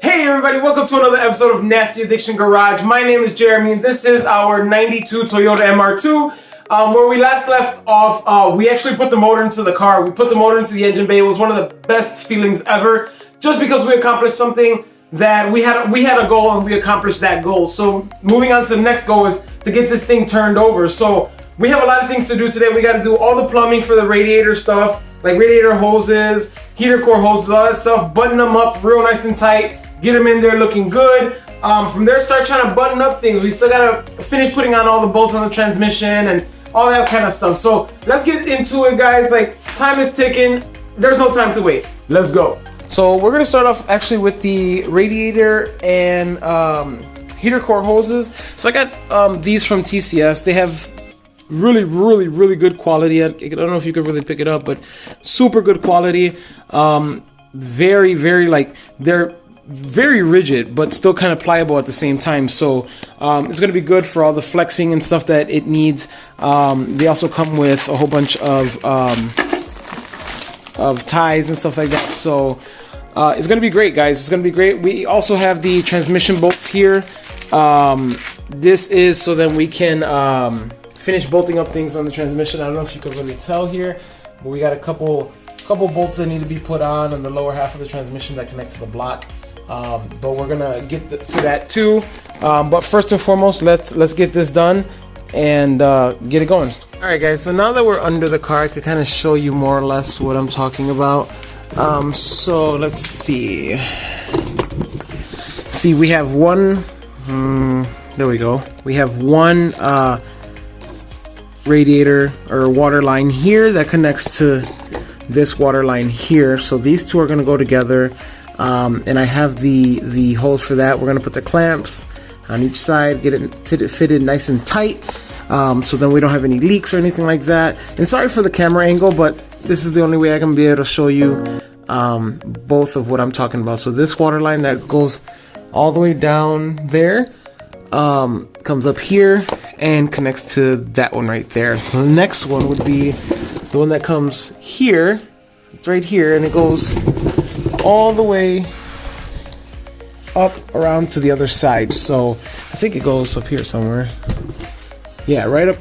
Hey everybody, welcome to another episode of Nasty Addiction Garage. My name is Jeremy and this is our 92 Toyota MR2. Where we last left off, we actually put the motor into the car. We put the motor into the engine bay. It was one of the best feelings ever, just because we accomplished something that we had a goal and we accomplished that goal. So moving on to the next goal is to get this thing turned over. So we have a lot of things to do today. We got to do all the plumbing for the radiator stuff, like radiator hoses, heater core hoses, all that stuff, button them up real nice and tight, get them in there looking good. From there, start trying to button up things. We still gotta finish putting on all the bolts on the transmission and all that kind of stuff. So let's get into it, guys. Like, time is ticking. There's no time to wait. Let's go. So we're gonna start off actually with the radiator and heater core hoses. So I got these from TCS. They have really good quality. I don't know if you could really pick it up, but super good quality. Very like, they're very rigid but still kind of pliable at the same time, so it's going to be good for all the flexing and stuff that it needs. They also come with a whole bunch of ties and stuff like that, so it's going to be great, guys. It's going to be great. We also have the transmission bolts here. This is so then we can finish bolting up things on the transmission. I don't know if you can really tell here, but we got a couple bolts that need to be put on the lower half of the transmission that connects to the block. But we're gonna get to that too. But first and foremost, let's get this done and get it going. All right, guys. So now that we're under the car, I could kind of show you more or less what I'm talking about. So let's see. See, we have one. There we go. We have one radiator or water line here that connects to this water line here. So these two are gonna go together. And I have the holes for that. We're gonna put the clamps on each side, get it fitted nice and tight, so then we don't have any leaks or anything like that. And sorry for the camera angle, but this is the only way I can be able to show you both of what I'm talking about. So this water line that goes all the way down there comes up here and connects to that one right there. The next one would be the one that comes here. It's right here, and it goes all the way up around to the other side. So I think it goes up here somewhere. Yeah, right up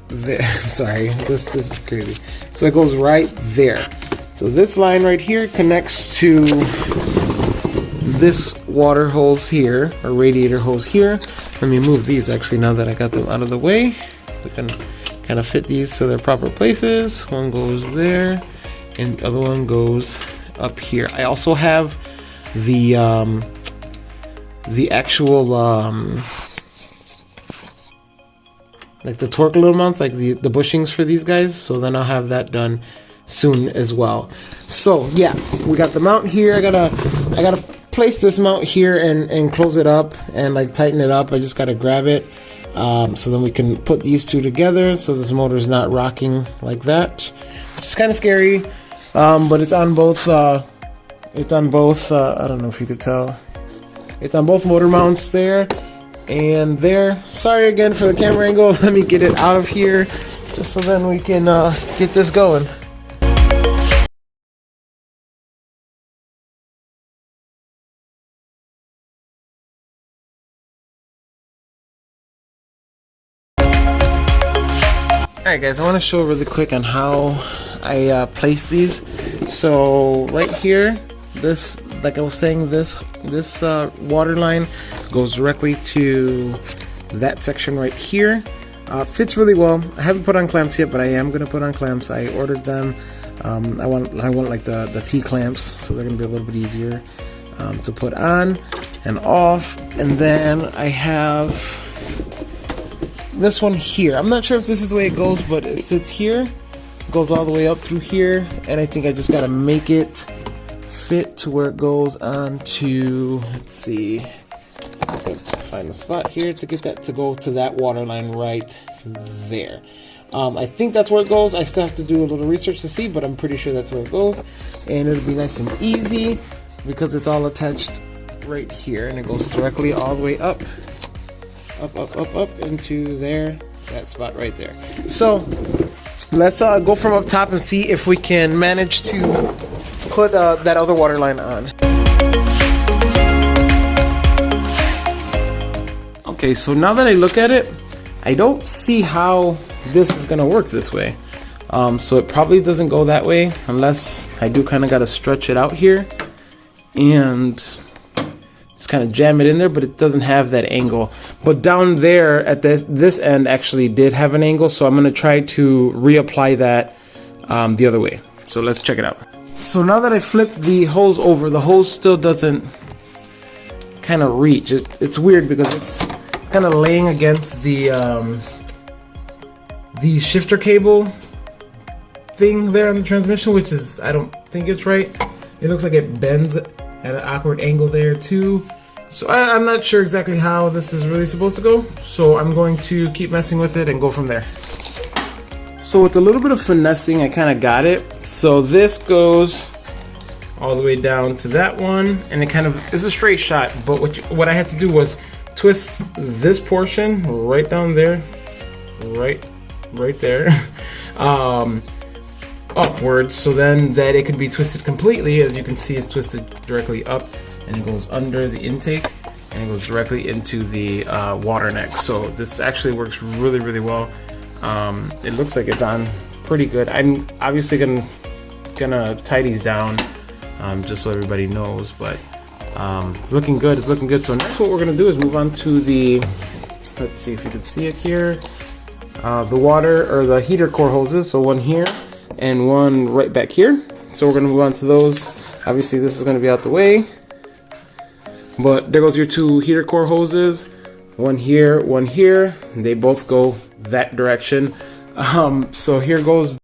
there. I'm sorry, this is crazy. So it goes right there. So this line right here connects to this water hose here, or radiator hose here. Let me move these actually now that I got them out of the way. We can kind of fit these to their proper places. One goes there and the other one goes up here. I also have the actual like the torque little mounts, like the bushings for these guys, so then I'll have that done soon as well. So yeah, we got the mount here. I gotta place this mount here and close it up and like tighten it up. I just gotta grab it, so then we can put these two together so this motor is not rocking like that, which is kind of scary. But it's on both, I don't know if you could tell. It's on both motor mounts there and there. Sorry again for the camera angle. Let me get it out of here just so then we can get this going. Alright guys, I want to show really quick on how I place these. So right here, this, like I was saying, this water line goes directly to that section right here. Fits really well. I haven't put on clamps yet, but I am gonna put on clamps. I ordered them. I want like the T clamps, so they're gonna be a little bit easier to put on and off. And then I have this one here. I'm not sure if this is the way it goes, but it sits here, goes all the way up through here, and I think I just gotta make it fit to where it goes onto, let's see, I can find a spot here to get that to go to that water line right there. I think that's where it goes. I still have to do a little research to see, but I'm pretty sure that's where it goes, and it'll be nice and easy because it's all attached right here, and it goes directly all the way up into there, that spot right there. So let's go from up top and see if we can manage to put that other water line on. Okay, so now that I look at it, I don't see how this is gonna work this way. So it probably doesn't go that way unless I do kind of gotta stretch it out here and just kind of jam it in there, but it doesn't have that angle. But down there at this end actually did have an angle, so I'm gonna try to reapply that the other way. So let's check it out. So now that I flipped the hose over, the hose still doesn't kind of reach. It's weird because it's kind of laying against the shifter cable thing there on the transmission, which is, I don't think it's right. It looks like it bends at an awkward angle there too. So I'm not sure exactly how this is really supposed to go. So I'm going to keep messing with it and go from there. So with a little bit of finessing, I kind of got it. So this goes all the way down to that one, and it kind of is a straight shot. But what I had to do was twist this portion right down there, right there, upwards, so then that it can be twisted completely. As you can see, it's twisted directly up, and it goes under the intake, and it goes directly into the water neck. So this actually works really, really well. It looks like it's on pretty good. I'm obviously gonna tie these down just so everybody knows, but it's looking good. It's looking good. So next, what we're gonna do is move on to the, let's see if you can see it here, the water or the heater core hoses. So one here and one right back here. So we're gonna move on to those. Obviously, this is gonna be out the way, but there goes your two heater core hoses. One here, one here. They both go that direction. So here goes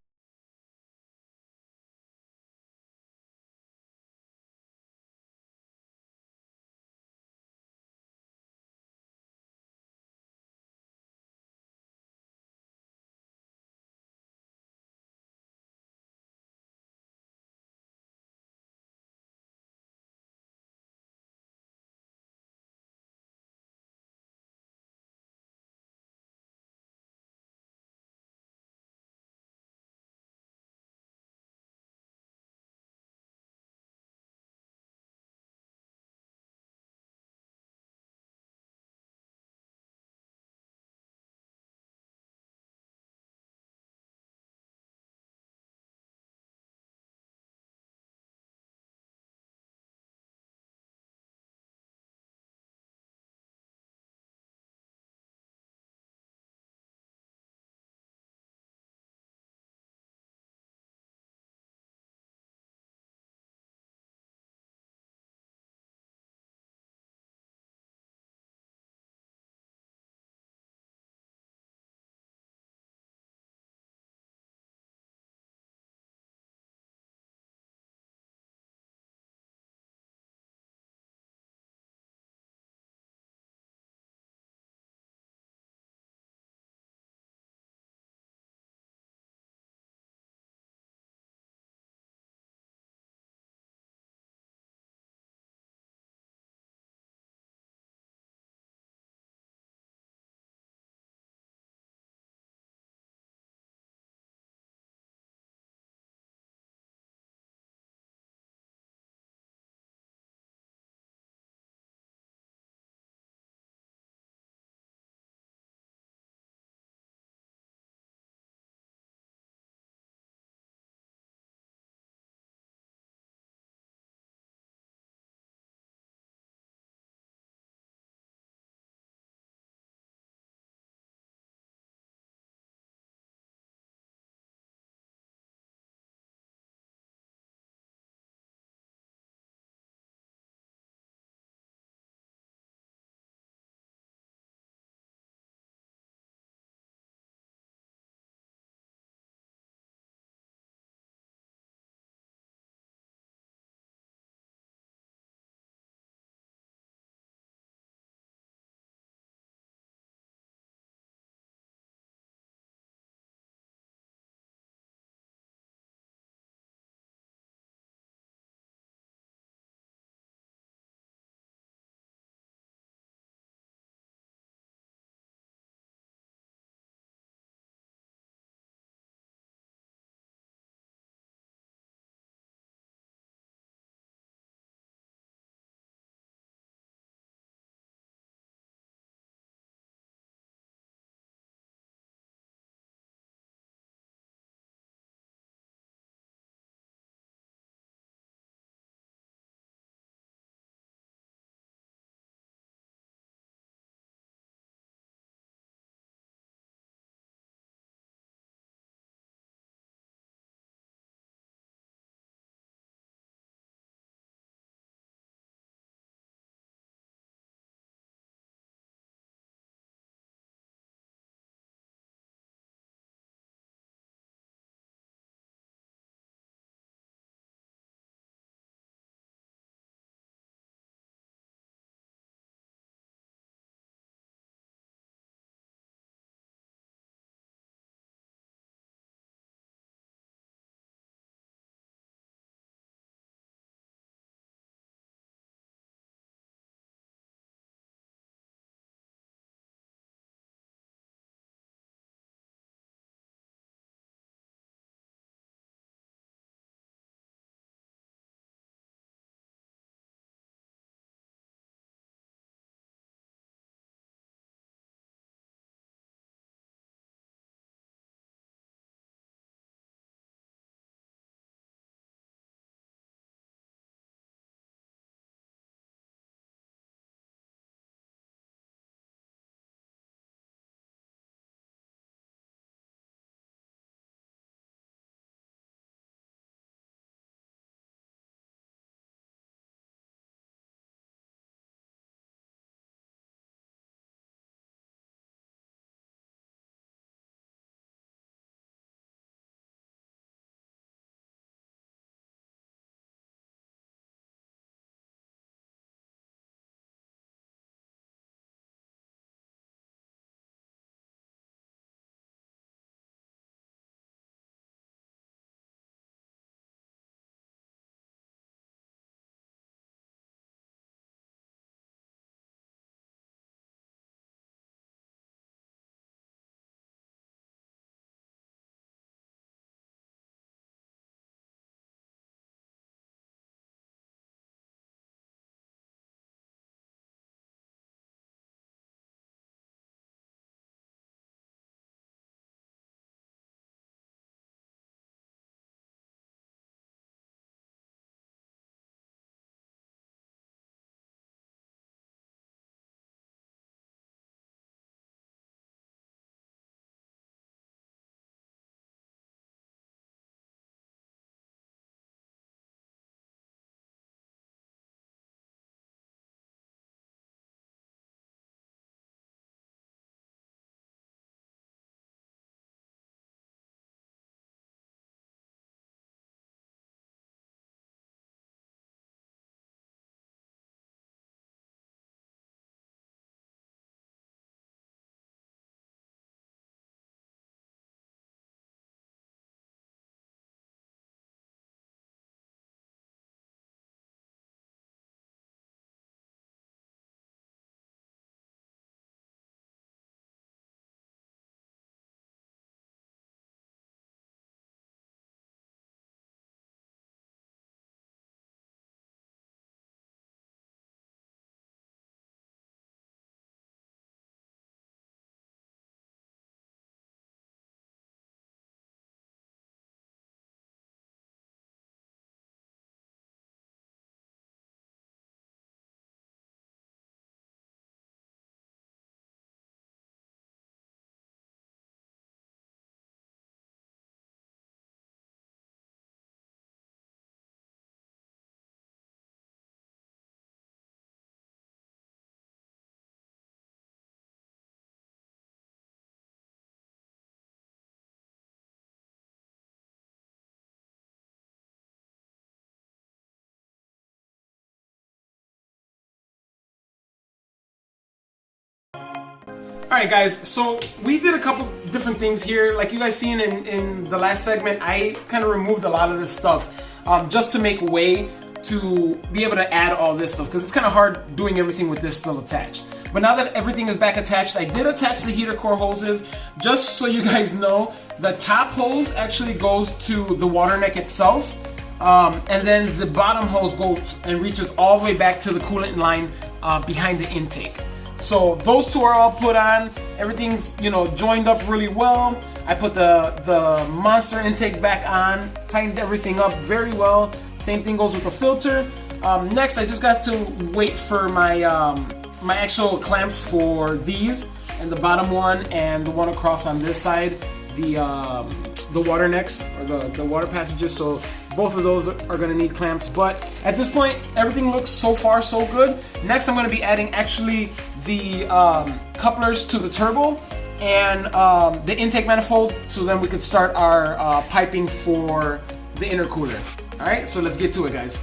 Alright guys, so we did a couple different things here. Like you guys seen in the last segment, I kind of removed a lot of this stuff just to make way to be able to add all this stuff, because it's kind of hard doing everything with this still attached. But now that everything is back attached, I did attach the heater core hoses. Just so you guys know, the top hose actually goes to the water neck itself, and then the bottom hose goes and reaches all the way back to the coolant line behind the intake. So those two are all put on. Everything's, you know, joined up really well. I put the monster intake back on, tightened everything up very well. Same thing goes with the filter. Next, I just got to wait for my my actual clamps for these, and the bottom one and the one across on this side, the water necks or the water passages. So both of those are going to need clamps. But at this point, everything looks so far so good. Next, I'm going to be adding actually the couplers to the turbo and the intake manifold, so then we could start our piping for the intercooler. All right, so let's get to it, guys.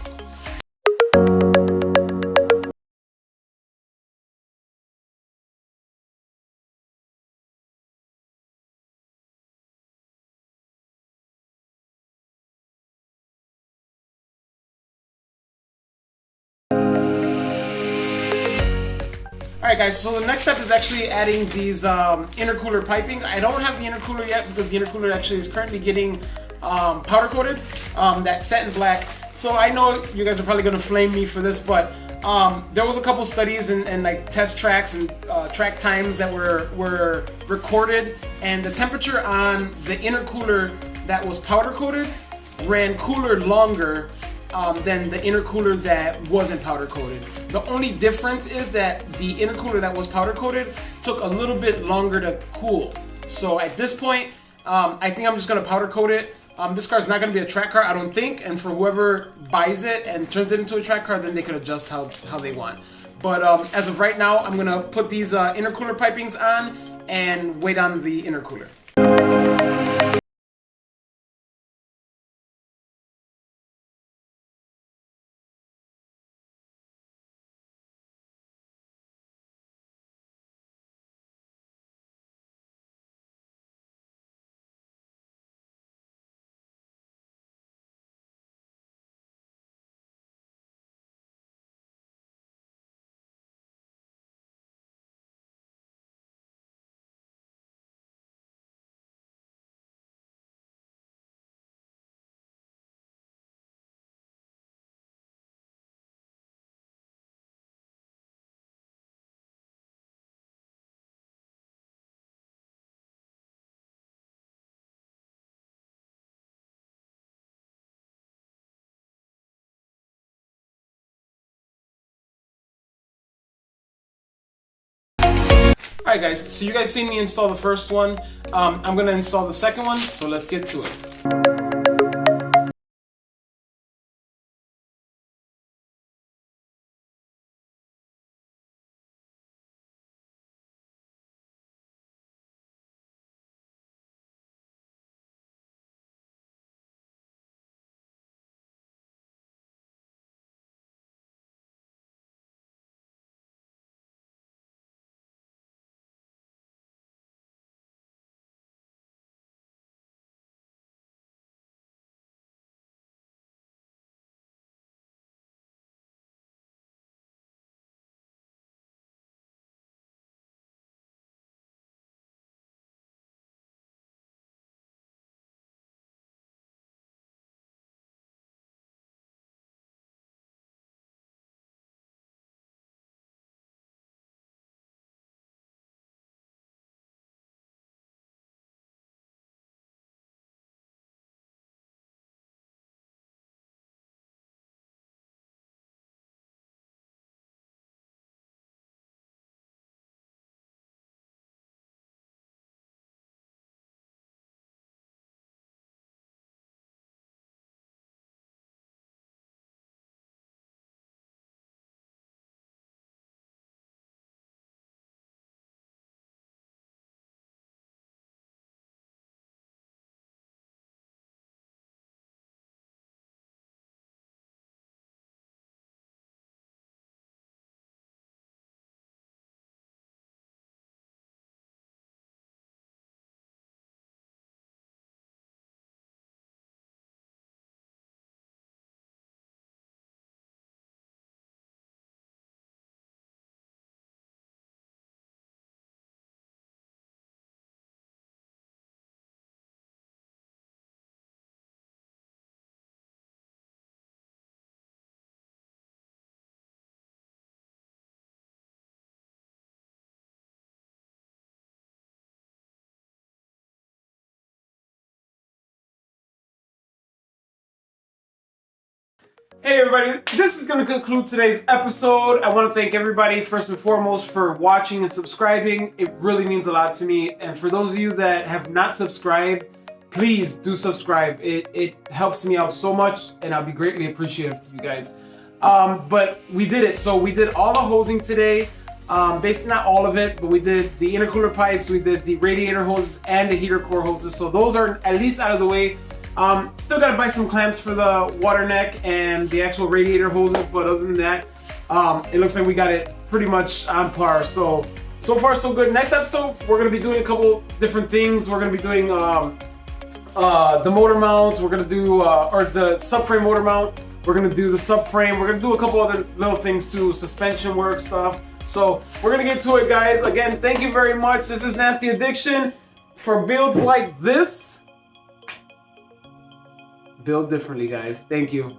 Alright guys, so the next step is actually adding these intercooler piping. I don't have the intercooler yet because the intercooler actually is currently getting powder coated, that satin black. So I know you guys are probably going to flame me for this, but there was a couple studies and like test tracks and track times that were recorded, and the temperature on the intercooler that was powder coated ran cooler longer than the intercooler that wasn't powder coated. The only difference is that the intercooler that was powder coated took a little bit longer to cool. So at this point, I think I'm just gonna powder coat it. This car is not gonna be a track car, I don't think, and for whoever buys it and turns it into a track car, then they could adjust how they want. But as of right now, I'm gonna put these intercooler pipings on and wait on the intercooler. Alright guys, so you guys seen me install the first one. I'm gonna install the second one, so let's get to it. Hey everybody, this is going to conclude today's episode. I want to thank everybody first and foremost for watching and subscribing. It really means a lot to me. And for those of you that have not subscribed, please do subscribe. It helps me out so much and I'll be greatly appreciative to you guys. But we did it. So we did all the hosing today. Basically not all of it, but we did the intercooler pipes, we did the radiator hoses and the heater core hoses. So those are at least out of the way. Still gotta buy some clamps for the water neck and the actual radiator hoses, but other than that, it looks like we got it pretty much on par. So far so good. Next episode, we're gonna be doing a couple different things. We're gonna be doing the motor mounts. We're gonna do or the subframe motor mount. We're gonna do the subframe. We're gonna do a couple other little things too, suspension work stuff. So we're gonna get to it, guys. Again, thank you very much. This is Nasty Addiction. For builds like this, build differently, guys. Thank you.